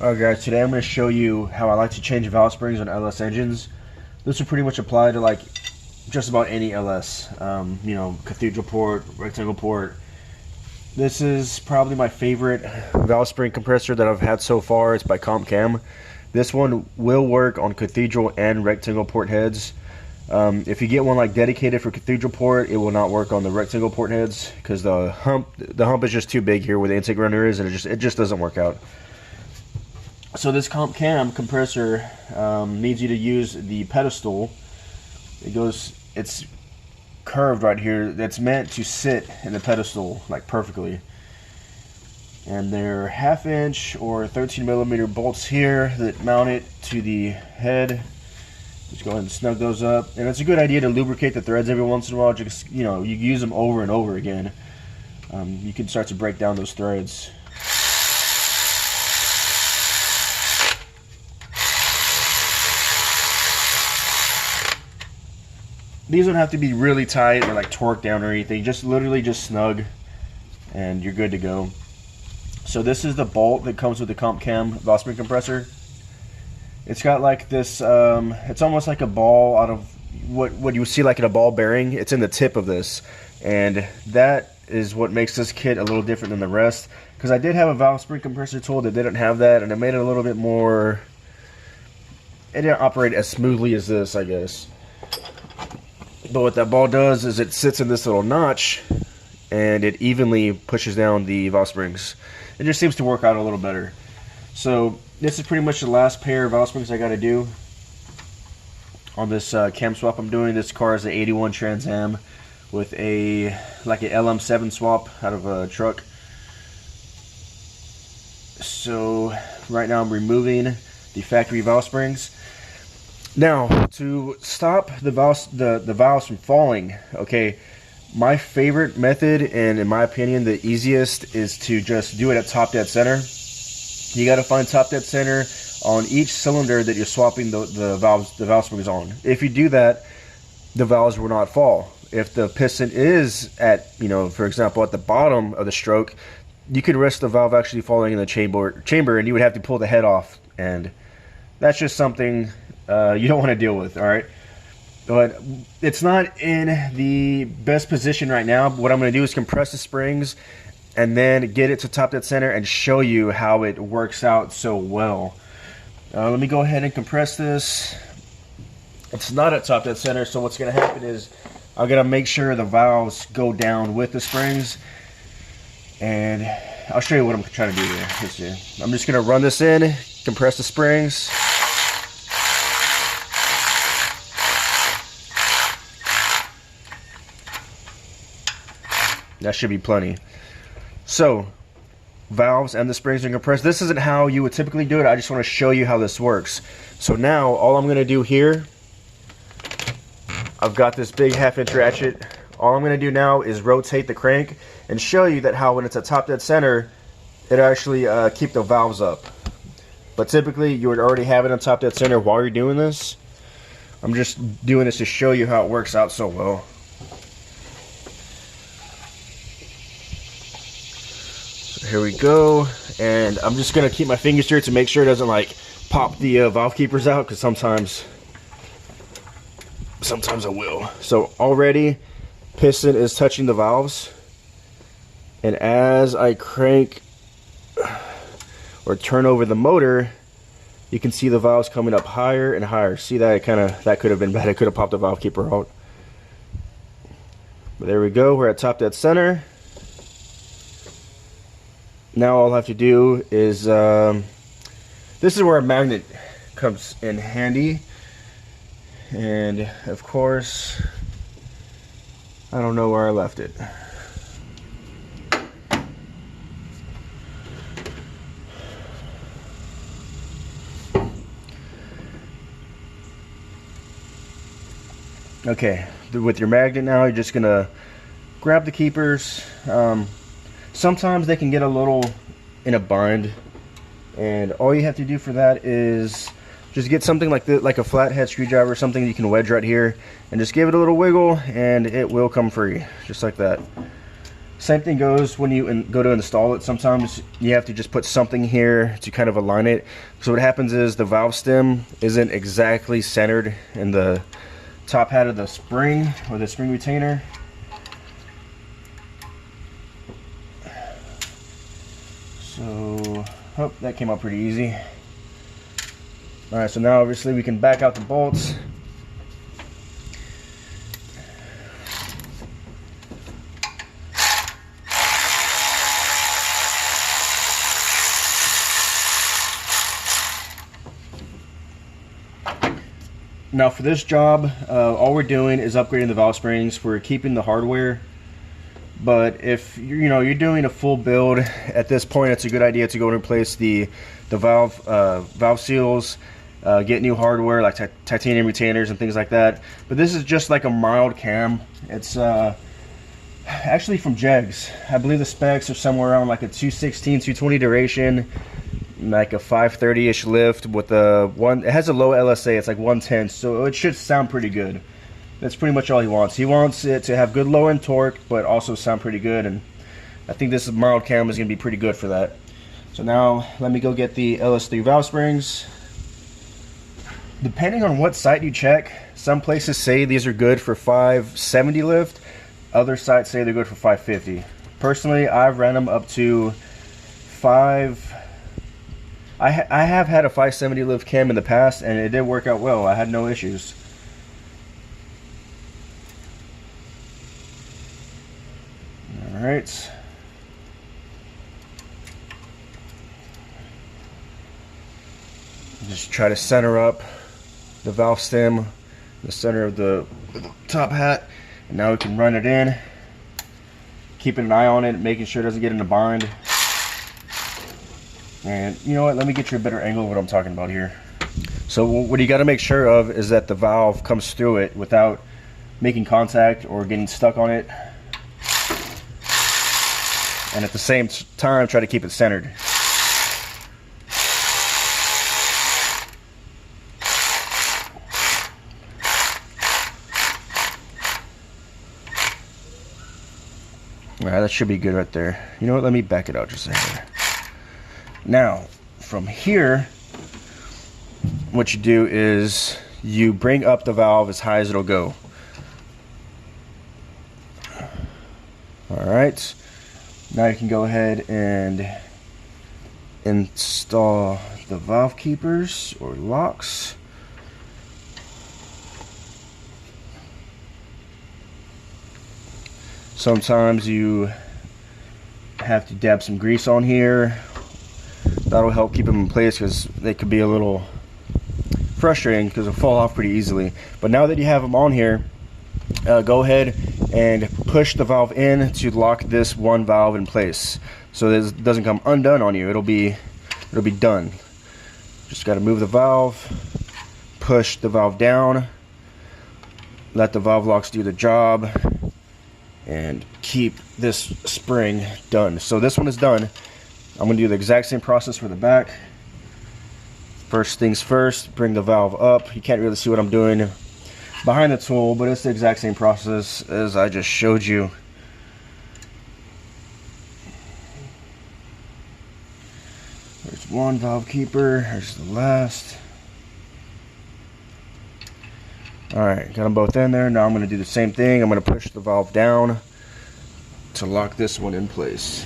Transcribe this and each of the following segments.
Alright guys, today I'm going to show you how I like to change valve springs on LS engines. This will pretty much apply to like just about any LS, you know, cathedral port, rectangle port. This is probably my favorite valve spring compressor that I've had so far. It's by CompCam. This one will work on cathedral and rectangle port heads. If you get one like dedicated for cathedral port, it will not work on the rectangle port heads because the hump is just too big here where the intake runner is, and it just doesn't work out. So this CompCam compressor needs you to use the pedestal. It's curved right here. That's meant to sit in the pedestal like perfectly. And they're 1/2 inch or 13mm bolts here that mount it to the head. Just go ahead and snug those up. And it's a good idea to lubricate the threads every once in a while. Just, you know, you use them over and over again. You can start to break down those threads. These don't have to be really tight or like torqued down or anything. Just literally just snug and you're good to go. So this is the bolt that comes with the CompCam valve spring compressor. It's got like this, it's almost like a ball out of what you would see like in a ball bearing. It's in the tip of this. And that is what makes this kit a little different than the rest. Because I did have a valve spring compressor tool that didn't have that, and it made it a little bit more, it didn't operate as smoothly as this, I guess. But what that ball does is it sits in this little notch and it evenly pushes down the valve springs. It just seems to work out a little better. So this is pretty much the last pair of valve springs I got to do on this cam swap I'm doing. This car is an 81 Trans Am with a like an LM7 swap out of a truck. So right now I'm removing the factory valve springs. Now, to stop the valves from falling, okay, my favorite method, and in my opinion the easiest, is to just do it at top dead center. You got to find top dead center on each cylinder that you're swapping the valve springs on. If you do that, the valves will not fall. If the piston is at, you know, for example, at the bottom of the stroke, you could risk the valve actually falling in the chamber, and you would have to pull the head off, and that's just something you don't want to deal with, all right? But it's not in the best position right now. What I'm going to do is compress the springs and then get it to top dead center and show you how it works out so well. Let me go ahead and compress this. It's not at top dead center, so what's going to happen is I'm going to make sure the valves go down with the springs, and I'll show you what I'm trying to do here. Let's see. I'm just going to run this in, compress the springs. That should be plenty. So, valves and the springs are compressed. This isn't how you would typically do it. I just want to show you how this works. So now, all I'm going to do here, I've got this big 1/2 inch ratchet. All I'm going to do now is rotate the crank and show you that how when it's at top dead center, it actually keep the valves up. But typically, you would already have it on top dead center while you're doing this. I'm just doing this to show you how it works out so well. Here we go, and I'm just gonna keep my fingers here to make sure it doesn't like pop the valve keepers out, because sometimes it will. So already piston is touching the valves, and as I crank or turn over the motor, you can see the valves coming up higher and higher. See that? That could have been bad. I could have popped the valve keeper out. But there we go, we're at top dead center. Now all I have to do is, this is where a magnet comes in handy. And of course, I don't know where I left it. Okay, with your magnet now, you're just gonna grab the keepers. Sometimes they can get a little in a bind, and all you have to do for that is just get something like this, like a flathead screwdriver, something you can wedge right here, and just give it a little wiggle and it will come free, just like that. Same thing goes when you go to install it. Sometimes you have to just put something here to kind of align it. So what happens is the valve stem isn't exactly centered in the top hat of the spring or the spring retainer. So, oh, that came out pretty easy. Alright, so now obviously we can back out the bolts. Now for this job, all we're doing is upgrading the valve springs. We're keeping the hardware, but if you're doing a full build at this point, it's a good idea to go and replace the valve seals, get new hardware like titanium retainers and things like that. But this is just like a mild cam. It's actually from Jegs. I believe the specs are somewhere around like a 216, 220 duration, like a 530-ish lift with a one. It has a low LSA. It's like 110, so it should sound pretty good. That's pretty much all he wants. He wants it to have good low end torque, but also sound pretty good. And I think this mild cam is going to be pretty good for that. So now let me go get the ls3 valve springs. Depending on what site you check, some places say these are good for 570 lift. Other sites say they're good for 550. Personally, I've ran them up to 5. I have had a 570 lift cam in the past, and it did work out well. I had no issues. All right. Just try to center up the valve stem, the center of the top hat, and now we can run it in. Keeping an eye on it, making sure it doesn't get in a bind. And you know what, let me get you a better angle of what I'm talking about here. So what you got to make sure of is that the valve comes through it without making contact or getting stuck on it. And at the same time, try to keep it centered. Alright, that should be good right there. You know what, let me back it out just a second. Now, from here, what you do is you bring up the valve as high as it'll go. Alright, now you can go ahead and install the valve keepers or locks. Sometimes you have to dab some grease on here. That'll help keep them in place because they could be a little frustrating because they'll fall off pretty easily. But now that you have them on here, go ahead and push the valve in to lock this one valve in place, so this doesn't come undone on you. It'll be done. Just got to move the valve, push the valve down, let the valve locks do the job, and keep this spring done. So this one is done. I'm going to do the exact same process for the back. First things first, bring the valve up. You can't really see what I'm doing behind the tool, but it's the exact same process as I just showed you. There's one valve keeper, there's the last. Alright, got them both in there. Now I'm going to do the same thing. I'm going to push the valve down to lock this one in place.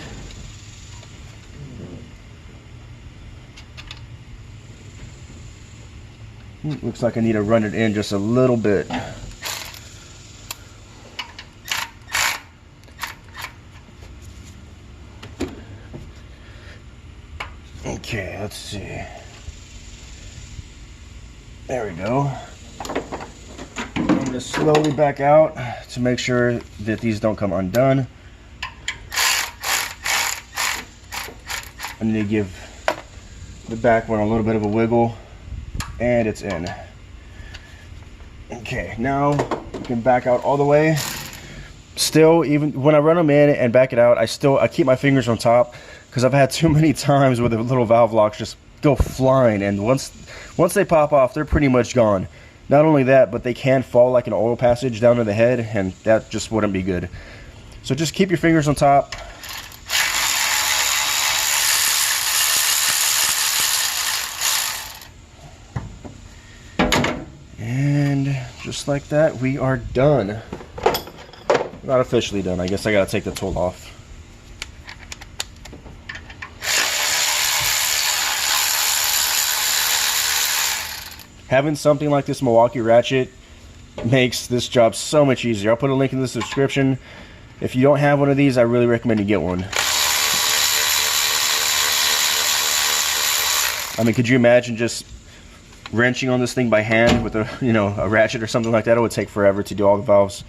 Looks like I need to run it in just a little bit. Okay, let's see. There we go. I'm going to slowly back out to make sure that these don't come undone. I need to give the back one a little bit of a wiggle. And it's in. Okay, now you can back out all the way. Still, even when I run them in and back it out, I keep my fingers on top because I've had too many times where the little valve locks just go flying, and once they pop off, they're pretty much gone. Not only that, but they can fall like an oil passage down to the head, and that just wouldn't be good. So just keep your fingers on top. And just like that, we are done. Not officially done. I guess I gotta take the tool off. Having something like this Milwaukee ratchet makes this job so much easier. I'll put a link in the description. If you don't have one of these, I really recommend you get one. I mean, could you imagine just wrenching on this thing by hand with a, you know, a ratchet or something like that? It would take forever to do all the valves.